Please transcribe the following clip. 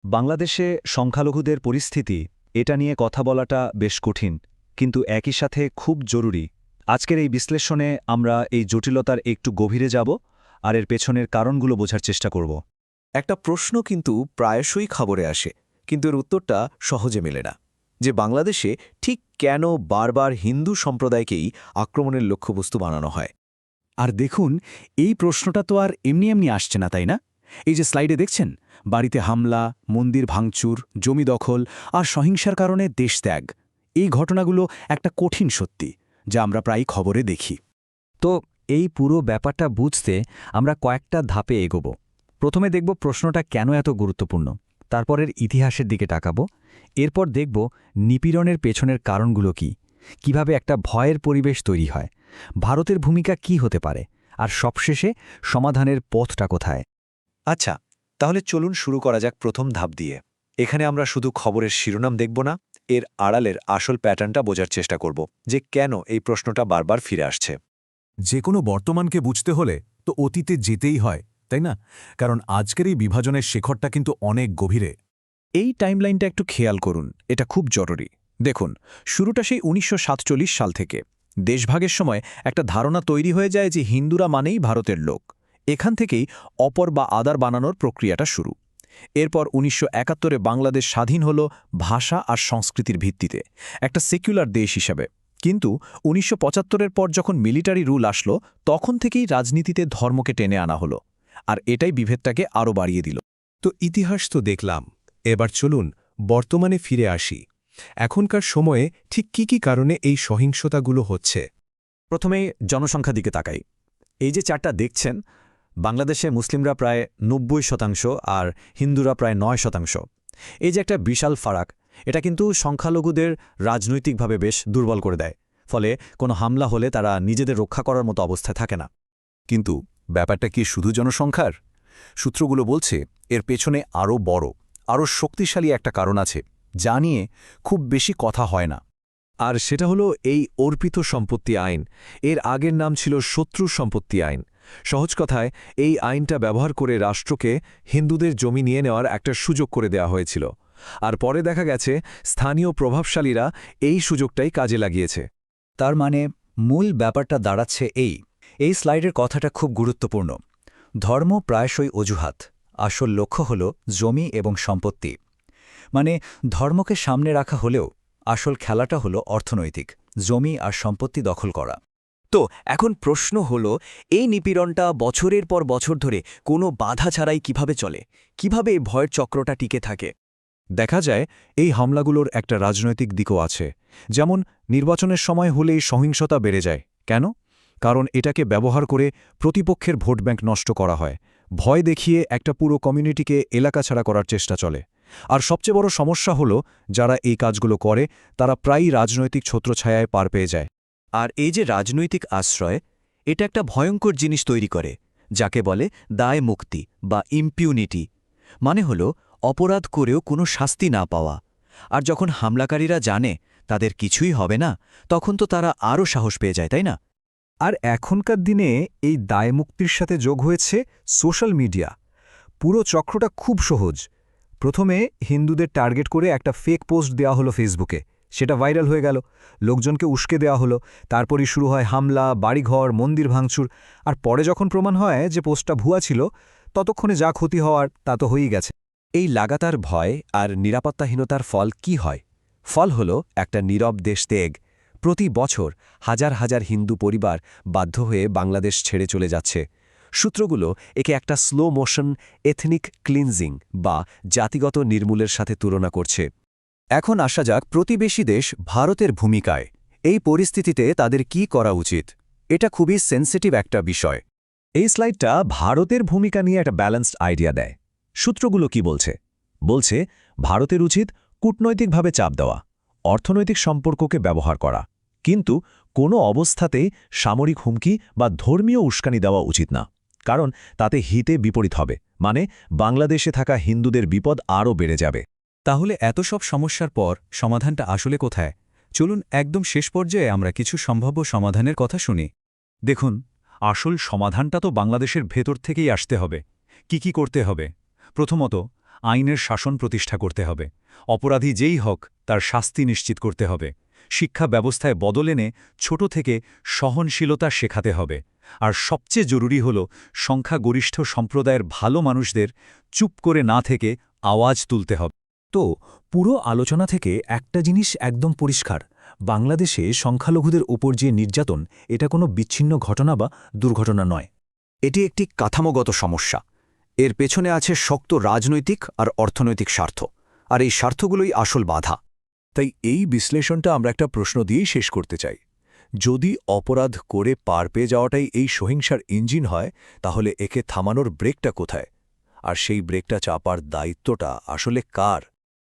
বাংলাদেশে সংখ্যালঘুদের পরিস্থিতি এটা নিয়ে কথা বলাটা বেশ কঠিন, কিন্তু একই সাথে খুব জরুরি। আজকের এই বিশ্লেষণে আমরা এই জটিলতার একটু গভীরে যাব আর এর পেছনের কারণগুলো বোঝার চেষ্টা করব। একটা প্রশ্ন কিন্তু প্রায়শই খবরে আসে, কিন্তু এর উত্তরটা সহজে মেলে না, যে বাংলাদেশে ঠিক কেন বারবার হিন্দু সম্প্রদায়কেই আক্রমণের লক্ষ্যবস্তু বানানো হয়। আর দেখুন, এই প্রশ্নটা তো আর এমনি এমনি আসছে না, তাই না? এই যে স্লাইডে দেখছেন, বাড়িতে হামলা, মন্দির ভাঙচুর, জমি দখল আর সহিংসার কারণে দেশত্যাগ, এই ঘটনাগুলো একটা কঠিন সত্যি, যা আমরা প্রায়ই খবরে দেখি। তো এই পুরো ব্যাপারটা বুঝতে আমরা কয়েকটা ধাপে এগোব। প্রথমে দেখব প্রশ্নটা কেন এত গুরুত্বপূর্ণ, তারপরের ইতিহাসের দিকে তাকাবো, এরপর দেখব নিপীড়নের পেছনের কারণগুলো কি, কিভাবে একটা ভয়ের পরিবেশ তৈরি হয়, ভারতের ভূমিকা কি হতে পারে, আর সবশেষে সমাধানের পথটা কোথায়। আচ্ছা, তাহলে চলুন শুরু করা যাক প্রথম ধাপ দিয়ে। এখানে আমরা শুধু খবরের শিরোনাম দেখব না, এর আড়ালের আসল প্যাটার্নটা বোঝার চেষ্টা করব, যে কেন এই প্রশ্নটা বারবার ফিরে আসছে। যে কোনো বর্তমানকে বুঝতে হলে তো অতীতে যেতেই হয়, তাই না? কারণ আজকের এই বিভাজনের শেখরটা কিন্তু অনেক গভীরে। এই টাইমলাইনটা একটু খেয়াল করুন, এটা খুব জরুরি। দেখুন, শুরুটা সেই ১৯৪৭ সাল থেকে। দেশভাগের সময় একটা ধারণা তৈরি হয়ে যায় যে হিন্দুরা মানেই ভারতের লোক। এখান থেকেই অপর বা আদার বানানোর প্রক্রিয়াটা শুরু। এরপর ১৯৭১-এ বাংলাদেশ স্বাধীন হল ভাষা আর সংস্কৃতির ভিত্তিতে, একটা সেকুলার দেশ হিসাবে। কিন্তু ১৯৭৫-এর পর যখন মিলিটারি রুল আসলো, তখন থেকেই রাজনীতিতে ধর্মকে টেনে আনা হলো। আর এটাই বিভেদটাকে আরও বাড়িয়ে দিল। তো ইতিহাস তো দেখলাম, এবার চলুন বর্তমানে ফিরে আসি। এখনকার সময়ে ঠিক কি কারণে এই সহিংসতাগুলো হচ্ছে? প্রথমে জনসংখ্যার দিকে তাকাই। এই যে চারটা দেখছেন, বাংলাদেশে মুসলিমরা প্রায় ৯০% আর হিন্দুরা প্রায় ৯%। এই যে একটা বিশাল ফারাক, এটা কিন্তু সংখ্যালঘুদের রাজনৈতিকভাবে বেশ দুর্বল করে দেয়। ফলে কোনো হামলা হলে তারা নিজেদের রক্ষা করার মতো অবস্থায় থাকে না। কিন্তু ব্যাপারটা কি শুধু জনসংখ্যার? সূত্রগুলো বলছে এর পেছনে আরও বড়, আরও শক্তিশালী একটা কারণ আছে, যা নিয়ে খুব বেশি কথা হয় না। আর সেটা হলো এই অর্পিত সম্পত্তি আইন। এর আগের নাম ছিল শত্রু সম্পত্তি আইন। সহজ কথায়, এই আইনটা ব্যবহার করে রাষ্ট্রকে হিন্দুদের জমি নিয়ে নেওয়ার একটা সুযোগ করে দেওয়া হয়েছিল। আর পরে দেখা গেছে স্থানীয় প্রভাবশালীরা এই সুযোগটাই কাজে লাগিয়েছে। তার মানে মূল ব্যাপারটা দাঁড়াচ্ছে এই স্লাইডের কথাটা খুব গুরুত্বপূর্ণ। ধর্ম প্রায়শই অজুহাত, আসল লক্ষ্য হল জমি এবং সম্পত্তি। মানে ধর্মকে সামনে রাখা হলেও আসল খেলাটা হলো অর্থনৈতিক, জমি আর সম্পত্তি দখল করা। তো এখন প্রশ্ন হলো, এই নিপীড়নটা বছরের পর বছর ধরে কোনো বাধা ছাড়াই কিভাবে চলে? কিভাবে এই ভয়ের চক্রটা টিকে থাকে? দেখা যায় এই হামলাগুলোর একটা রাজনৈতিক দিকও আছে। যেমন নির্বাচনের সময় হলেই সহিংসতা বেড়ে যায়। কেন? কারণ এটাকে ব্যবহার করে প্রতিপক্ষের ভোট ব্যাংক নষ্ট করা হয়। ভয় দেখিয়ে একটা পুরো কমিউনিটিকে এলাকা ছাড়া করার চেষ্টা চলে। আর সবচেয়ে বড় সমস্যা হলো, যারা এই কাজগুলো করে তারা প্রায়ই রাজনৈতিক ছত্রছায়ায় পার পেয়ে যায়। আর এই যে রাজনৈতিক আশ্রয়, এটা একটা ভয়ঙ্কর জিনিস তৈরি করে, যাকে বলে দায় মুক্তি বা ইম্পিউনিটি। মানে হলো অপরাধ করেও কোনো শাস্তি না পাওয়া। আর যখন হামলাকারীরা জানে তাদের কিছুই হবে না, তখন তো তারা আরও সাহস পেয়ে যায়, তাই না? আর এখনকার দিনে এই দায়মুক্তির সাথে যোগ হয়েছে সোশ্যাল মিডিয়া। পুরো চক্রটা খুব সহজ। প্রথমে হিন্দুদের টার্গেট করে একটা ফেক পোস্ট দেওয়া হলো ফেসবুকে, সেটা ভাইরাল হয়ে গেল, লোকজনকে উস্কে দেওয়া হলো। তারপরই শুরু হয় হামলা, বাড়িঘর, মন্দির ভাঙচুর। আর পরে যখন প্রমাণ হয় যে পোস্টটা ভুয়া ছিল, ততক্ষণে যা ক্ষতি হওয়ার তা তো হয়েই গেছে। এই লাগাতার ভয় আর নিরাপত্তাহীনতার ফল কি হয়? ফল হলো একটা নীরব দেশত্যাগ। প্রতি বছর হাজার হাজার হিন্দু পরিবার বাধ্য হয়ে বাংলাদেশ ছেড়ে চলে যাচ্ছে। সূত্রগুলো একে একটা স্লো মোশন এথনিক ক্লিনজিং বা জাতিগত নির্মূলের সাথে তুলনা করছে। এখন আসা যাক প্রতিবেশী দেশ ভারতের ভূমিকায়। এই পরিস্থিতিতে তাদের কি করা উচিত? এটা খুবই সেন্সিটিভ একটা বিষয়। এই স্লাইডটা ভারতের ভূমিকা নিয়ে একটা ব্যালেন্সড আইডিয়া দেয়। সূত্রগুলো কি বলছে? বলছে ভারতের উচিত কূটনৈতিকভাবে চাপ দেওয়া, অর্থনৈতিক সম্পর্ককে ব্যবহার করা, কিন্তু কোনো অবস্থাতেই সামরিক হুমকি বা ধর্মীয় উস্কানি দেওয়া উচিত না। কারণ তাতে হিতে বিপরীত হবে, মানে বাংলাদেশে থাকা হিন্দুদের বিপদ আরও বেড়ে যাবে। তাহলে এত সব সমস্যার পর সমাধানটা আসলে কোথায়? চলুন একদম শেষ পর্যায়ে আমরা কিছু সম্ভাব্য সমাধানের কথা শুনি। দেখুন, আসল সমাধানটা তো বাংলাদেশের ভেতর থেকেই আসতে হবে। কি করতে হবে? প্রথমত, আইনের শাসন প্রতিষ্ঠা করতে হবে অপরাধী যেই হোক তার শাস্তি নিশ্চিত করতে হবে শিক্ষা ব্যবস্থায় বদল এনে ছোট থেকে সহনশীলতা শেখাতে হবে আর সবচেয়ে জরুরি হল সংখ্যাগরিষ্ঠ সম্প্রদায়ের ভালো মানুষদের চুপ করে না থেকে আওয়াজ তুলতে হবে। তো পুরো আলোচনা থেকে একটা জিনিস একদম পরিষ্কার, বাংলাদেশে সংখ্যালঘুদের উপর যে নির্যাতন, এটা কোনো বিচ্ছিন্ন ঘটনা বা দুর্ঘটনা নয়। এটি একটি কাঠামোগত সমস্যা। এর পেছনে আছে শক্ত রাজনৈতিক আর অর্থনৈতিক স্বার্থ, আর এই স্বার্থগুলোই আসল বাধা। তাই এই বিশ্লেষণটা আমরা একটা প্রশ্ন দিয়েই শেষ করতে চাই। যদি অপরাধ করে পার পেয়ে যাওয়াটাই এই সহিংসার ইঞ্জিন হয়, তাহলে একে থামানোর ব্রেকটা কোথায়? আর সেই ব্রেকটা চাপার দায়িত্বটা আসলে কার?